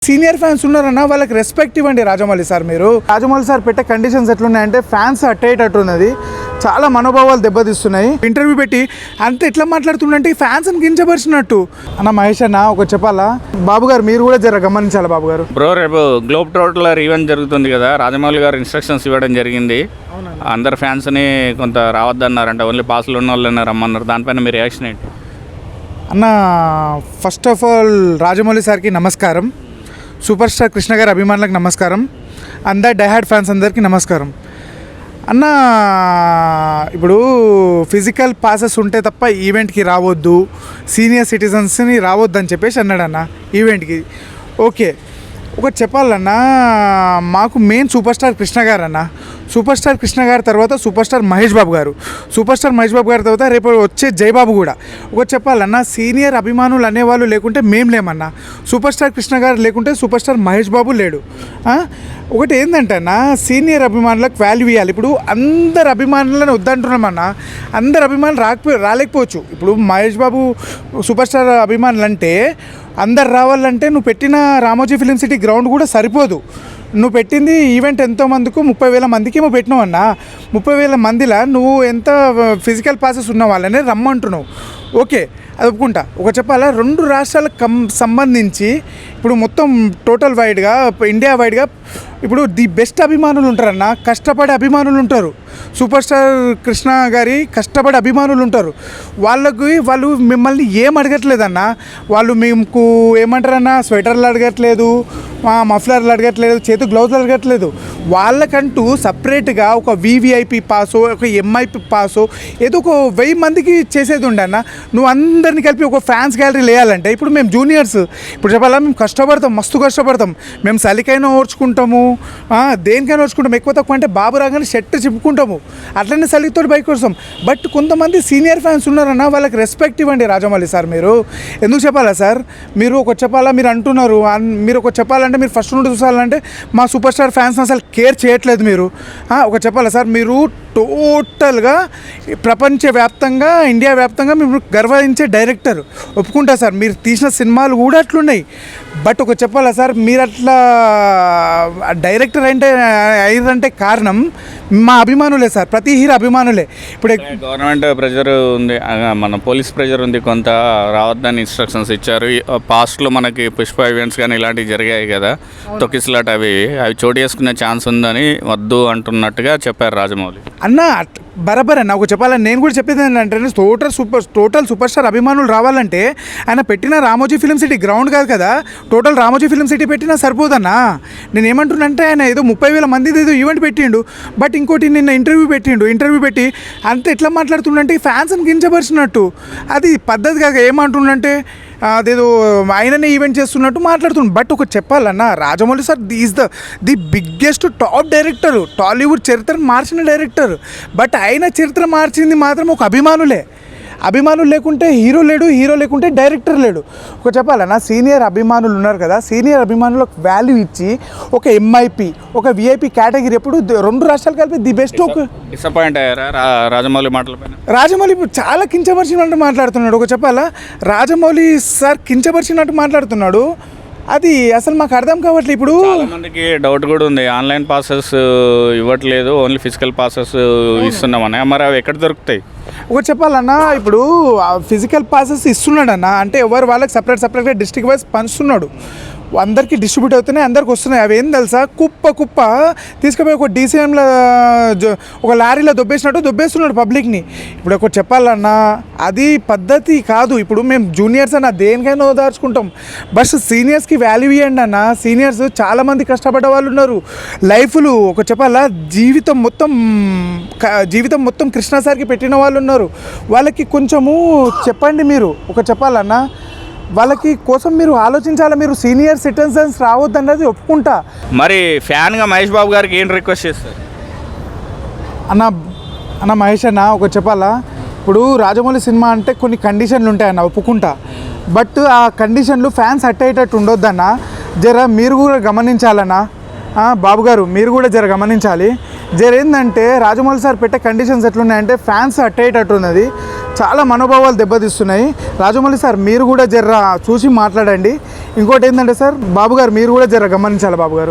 Senior fans ఉన్నారన్నా వాళ్ళకి respect ఇవ్వండి. Rajamouli sir మీరు రాజమౌళి సార్ పెట్టే కండిషన్స్ ఎట్లున్నాయంటే ఫ్యాన్స్ అట్టేటట్టు ఉన్నది. చాలా మనోభావాలు దెబ్బతీస్తున్నాయి. ఇంటర్వ్యూ పెట్టి అంత ఎట్లా మాట్లాడుతుండంటే ఫ్యాన్స్ అని కించపరిచినట్టు. అన్న మహేష్ అన్న ఒక చెప్పాలా, బాబు గారు మీరు కూడా జర గమనించాలి. బాబు గారు బ్రో రేపు గ్లోబ్ ట్రోటలర్ ఈవెంట్ జరుగుతుంది కదా, రాజమౌళి గారు ఇన్స్ట్రక్షన్స్ ఇవ్వడం జరిగింది. అందరు ఫ్యాన్స్ని కొంత రావద్దన్నారంట, ఓన్లీ పాసులు ఉన్న వాళ్ళని రమ్మన్నారు. దానిపైన మీ రియాక్షన్ ఏంటి అన్న? ఫస్ట్ ఆఫ్ ఆల్ రాజమౌళి సార్కి నమస్కారం, సూపర్ స్టార్ కృష్ణ గారి అభిమానులకు నమస్కారం, అందరు డైహార్డ్ ఫ్యాన్స్ అందరికీ నమస్కారం. అన్న ఇప్పుడు ఫిజికల్ పాసెస్ ఉంటే తప్ప ఈవెంట్కి రావద్దు, సీనియర్ సిటిజన్స్ని రావద్దు అని చెప్పేసి అన్నాడు అన్న ఈవెంట్కి. ఓకే, ఒకటి చెప్పాలన్నా, మాకు మెయిన్ సూపర్ స్టార్ కృష్ణ గారు అన్న. సూపర్ స్టార్ కృష్ణ గారి తర్వాత సూపర్ స్టార్ మహేష్ బాబు గారు, సూపర్ స్టార్ మహేష్ బాబు గారి తర్వాత రేపు వచ్చే జయబాబు కూడా. ఒకటి చెప్పాలన్నా, సీనియర్ అభిమానులు అనేవాళ్ళు లేకుంటే మేం లేమన్నా. సూపర్ స్టార్ కృష్ణ గారు లేకుంటే సూపర్ స్టార్ మహేష్ బాబు లేడు. ఒకటి ఏంటంటే అన్న, సీనియర్ అభిమానులకు వాల్యూ ఇవ్వాలి. ఇప్పుడు అందరు అభిమానులను వద్దంటున్నామన్నా, అందరు అభిమానులు రాలేకపోవచ్చు. ఇప్పుడు మహేష్ బాబు సూపర్ స్టార్ అభిమానులు అంటే అందరు రావాలంటే నువ్వు పెట్టిన రామోజీ ఫిలిం సిటీ గ్రౌండ్ కూడా సరిపోదు. నువ్వు పెట్టింది ఈవెంట్ ఎంతోమందికి 30,000 మందికి ఏమో పెట్టినావు అన్న. 30,000 మందిలో నువ్వు ఎంత ఫిజికల్ పాసెస్ ఉన్న వాళ్ళనే రమ్మంటున్నావు. ఓకే, అది ఒప్పుకుంటా. ఒక చెప్పాలా, 2 రాష్ట్రాలకు సంబంధించి ఇప్పుడు మొత్తం టోటల్ వైడ్గా ఇండియా వైడ్గా ఇప్పుడు ది బెస్ట్ అభిమానులు ఉంటారన్న, కష్టపడే అభిమానులు ఉంటారు. సూపర్ స్టార్ కృష్ణ గారి కష్టపడే అభిమానులు ఉంటారు. వాళ్ళు మిమ్మల్ని ఏం అడగట్లేదన్న. వాళ్ళు మీకు ఏమంటారన్నా, స్వెటర్లు అడగట్లేదు, మఫ్లర్లు అడగట్లేదు, చేతు గ్లౌజులు అడగట్లేదు. వాళ్ళకంటూ సపరేట్గా ఒక వివిఐపి పాసో, ఒక ఎంఐపి పాసో ఏదో ఒక 1000 మందికి చేసేది ఉండే అన్న. నువ్వు అందరినీ కలిపి ఒక ఫ్యాన్స్ గ్యాలరీ వేయాలంటే, ఇప్పుడు మేము జూనియర్స్ ఇప్పుడు చెప్పాలా, మేము కష్టపడతాం, మస్తు కష్టపడతాం. మేము చలికైనా ఓర్చుకుంటాము, దేనికైనా ఓర్చుకుంటాం. ఎక్కువ తక్కువ అంటే బాబు రాగానే షర్ట్ చిప్పుకుంటాము, అట్లనే చలితో బైక్ వస్తాం. బట్ కొంతమంది సీనియర్ ఫ్యాన్స్ ఉన్నారన్న, వాళ్ళకి రెస్పెక్ట్ ఇవ్వండి. రాజమౌళి సార్ మీరు ఎందుకు చెప్పాలా సార్? మీరు ఒక చెప్పాలా, మీరు అంటున్నారు, మీరు ఒక చెప్పాలంటే మీరు ఫస్ట్ నుండి చూసాలంటే మా సూపర్ స్టార్ ఫ్యాన్స్ అసలు కేర్ చేయట్లేదు మీరు. ఒక చెప్పాలా సార్, మీరు టోటల్గా ప్రపంచవ్యాప్తంగా, ఇండియా వ్యాప్తంగా మేము గర్వించే డైరెక్టర్, ఒప్పుకుంటా సార్. మీరు తీసిన సినిమాలు కూడా అట్లున్నాయి. బట్ ఒక చెప్పాలా సార్, మీరు అట్లా డైరెక్టర్ అయ్యారంటే కారణం మా అభిమానులే సార్, ప్రతి హీరో అభిమానులే. ఇప్పుడు గవర్నమెంట్ ప్రెజర్ ఉంది, మన పోలీస్ ప్రెజర్ ఉంది, కొంత రావద్దని ఇన్స్ట్రక్షన్స్ ఇచ్చారు. పాస్ట్లో మనకి పుష్ప ఈవెంట్స్ కానీ ఇలాంటివి జరిగాయి కదా, తొక్కిసలాట, అవి చోటు చేసుకునే ఛాన్స్ ఉందని వద్దు అంటున్నట్టుగా చెప్పారు రాజమౌళి అన్న. బరాబర్ అన్న. ఒక చెప్పాలని నేను కూడా చెప్పేది ఏంటంటే, టోటల్ సూపర్ స్టార్ అభిమానులు రావాలంటే ఆయన పెట్టిన రామోజీ ఫిలిం సిటీ గ్రౌండ్ కాదు కదా, టోటల్ రామోజీ ఫిలిం సిటీ పెట్టినా సరిపోదన్నా. నేను ఏమంటున్నానంటే, ఆయన ఏదో 30,000 మంది ఏదో ఈవెంట్ పెట్టిండు. బట్ ఇంకోటి నిన్న ఇంటర్వ్యూ పెట్టి అంత ఎట్లా మాట్లాడుతుండంటే ఫ్యాన్స్ని కించపరిచినట్టు. అది పద్ధతి కాక ఏమంటుండంటే అదేదో ఆయననే ఈవెంట్ చేస్తున్నట్టు మాట్లాడుతున్నాడు. బట్ ఒక చెప్పాలన్నా, Rajamouli sir is the biggest top director, Tollywood చరిత్రను మార్చిన డైరెక్టర్. బట్ ఆయన చరిత్ర మార్చింది మాత్రం ఒక అభిమానులు లేకుంటే హీరో లేడు, హీరో లేకుంటే డైరెక్టర్ లేడు. ఒక చెప్పాలన్నా, సీనియర్ అభిమానులు ఉన్నారు కదా, సీనియర్ అభిమానులకు వాల్యూ ఇచ్చి ఒక ఎంఐపి, ఒక విఐపి కేటగిరీ ఎప్పుడు 2 రాష్ట్రాలు కలిపి ది బెస్ట్. ఒక డిసప్పాయింట్ అయ్యారా రాజమౌళి మాటలపైన? రాజమౌళి ఇప్పుడు చాలా కించపరిచినట్టు మాట్లాడుతున్నాడు. ఒక చెప్పాలా, రాజమౌళి సార్ కించపరిచినట్టు మాట్లాడుతున్నాడు. అది అసలు మాకు అర్థం కావట్లేదు. ఇప్పుడు చాలామందికి డౌట్ కూడా ఉంది, ఆన్లైన్ పాసెస్ ఇవ్వట్లేదు, ఓన్లీ ఫిజికల్ పాసెస్ ఇస్తున్నామని. మరి అవి ఎక్కడ దొరుకుతాయి? ఒకటి చెప్పాలన్నా, ఇప్పుడు ఫిజికల్ పాసెస్ ఇస్తున్నాడన్న అంటే ఎవరు వాళ్ళకి సపరేట్గా డిస్ట్రిక్ట్ వైజ్ పంచుతున్నాడు. అందరికీ డిస్ట్రిబ్యూట్ అవుతున్నాయి, అందరికి వస్తున్నాయి. అవి ఏం తెలుసా, కుప్ప తీసుకుపోయి ఒక డీసీఎంలో ఒక లారీలో దొబ్బేస్తున్నాడు పబ్లిక్ని. ఇప్పుడు ఒకటి చెప్పాలన్నా, అది పద్ధతి కాదు. ఇప్పుడు మేము జూనియర్స్ అన్న దేనికైనా ఓదార్చుకుంటాం, బట్ సీనియర్స్కి వాల్యూ ఇవ్వండి అన్న. సీనియర్స్ చాలామంది కష్టపడ్డ వాళ్ళు ఉన్నారు. లైఫ్లు ఒక చెప్పాలా, జీవితం మొత్తం కృష్ణ సార్కి పెట్టిన వాళ్ళు ఉన్నారు. వాళ్ళకి కొంచెము చెప్పండి. మీరు ఒక చెప్పాలన్నా, వాళ్ళకి కోసం మీరు ఆలోచించాలి. మీరు సీనియర్ సిటిజన్స్ రావద్దన్నది ఒప్పుకుంటా. మరి ఫ్యాన్గా మహేష్ బాబు గారికి ఏం రిక్వెస్ట్ చేస్తారు అన్న మహేష్ అన్న? ఒక చెప్పాలా, ఇప్పుడు రాజమౌళి సినిమా అంటే కొన్ని కండిషన్లు ఉంటాయన్న, ఒప్పుకుంటా. బట్ ఆ కండిషన్లు ఫ్యాన్స్ అట్టేటట్టు ఉండొద్దన్న. జర మీరు కూడా గమనించాలన్నా. బాబు గారు మీరు కూడా జర గమనించాలి. ఏంటంటే రాజమౌళి సార్ పెట్టే కండిషన్స్ ఎట్లున్నాయంటే ఫ్యాన్స్ అట్టేటట్టు ఉన్నది. చాలా మనోభావాలు దెబ్బతీస్తున్నాయి. రాజమౌళి సార్ మీరు కూడా జర్రా చూసి మాట్లాడండి. ఇంకోటి ఏంటంటే సార్ బాబు గారు మీరు కూడా జర గమనించాలి బాబు గారు.